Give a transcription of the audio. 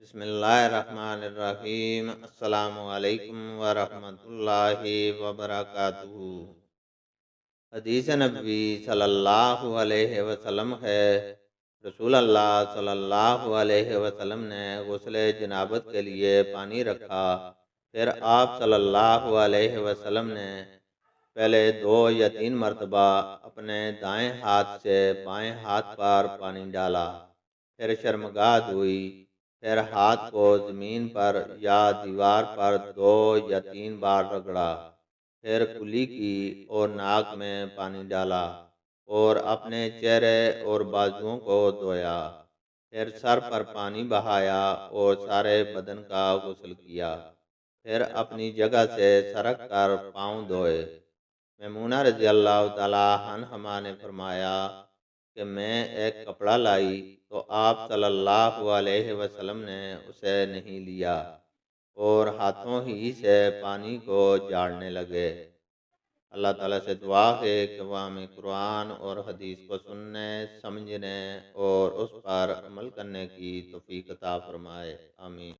بسم اللہ الرحمن الرحیم۔ السلام علیکم ورحمۃ اللہ وبرکاتہ۔ حدیث نبوی صلی اللہ علیہ وسلم ہے، رسول اللہ صلی اللہ علیہ وسلم نے غسل جنابت کے لیے پانی رکھا، پھر آپ صلی اللہ علیہ وسلم نے پہلے 2 یا 3 مرتبہ اپنے دائیں ہاتھ سے بائیں ہاتھ پر پانی ڈالا، پھر شرمگاہ دھوئی، پھر ہاتھ کو زمین پر یا دیوار پر 2 یا 3 بار رگڑا، پھر کلی کی اور ناک میں پانی ڈالا اور اپنے چہرے اور بازوؤں کو دھویا، پھر سر پر پانی بہایا اور سارے بدن کا غسل کیا، پھر اپنی جگہ سے سرک کر پاؤں دھوئے۔ میمونہ رضی اللہ تعالی عنہا نے فرمایا کہ میں ایک کپڑا لائی تو آپ صلی اللہ علیہ وسلم نے اسے نہیں لیا اور ہاتھوں ہی سے پانی کو جھاڑنے لگے۔ اللہ تعالیٰ سے دعا ہے کہ وہ ہمیں قرآن اور حدیث کو سننے، سمجھنے اور اس پر عمل کرنے کی توفیق عطا فرمائے، آمین۔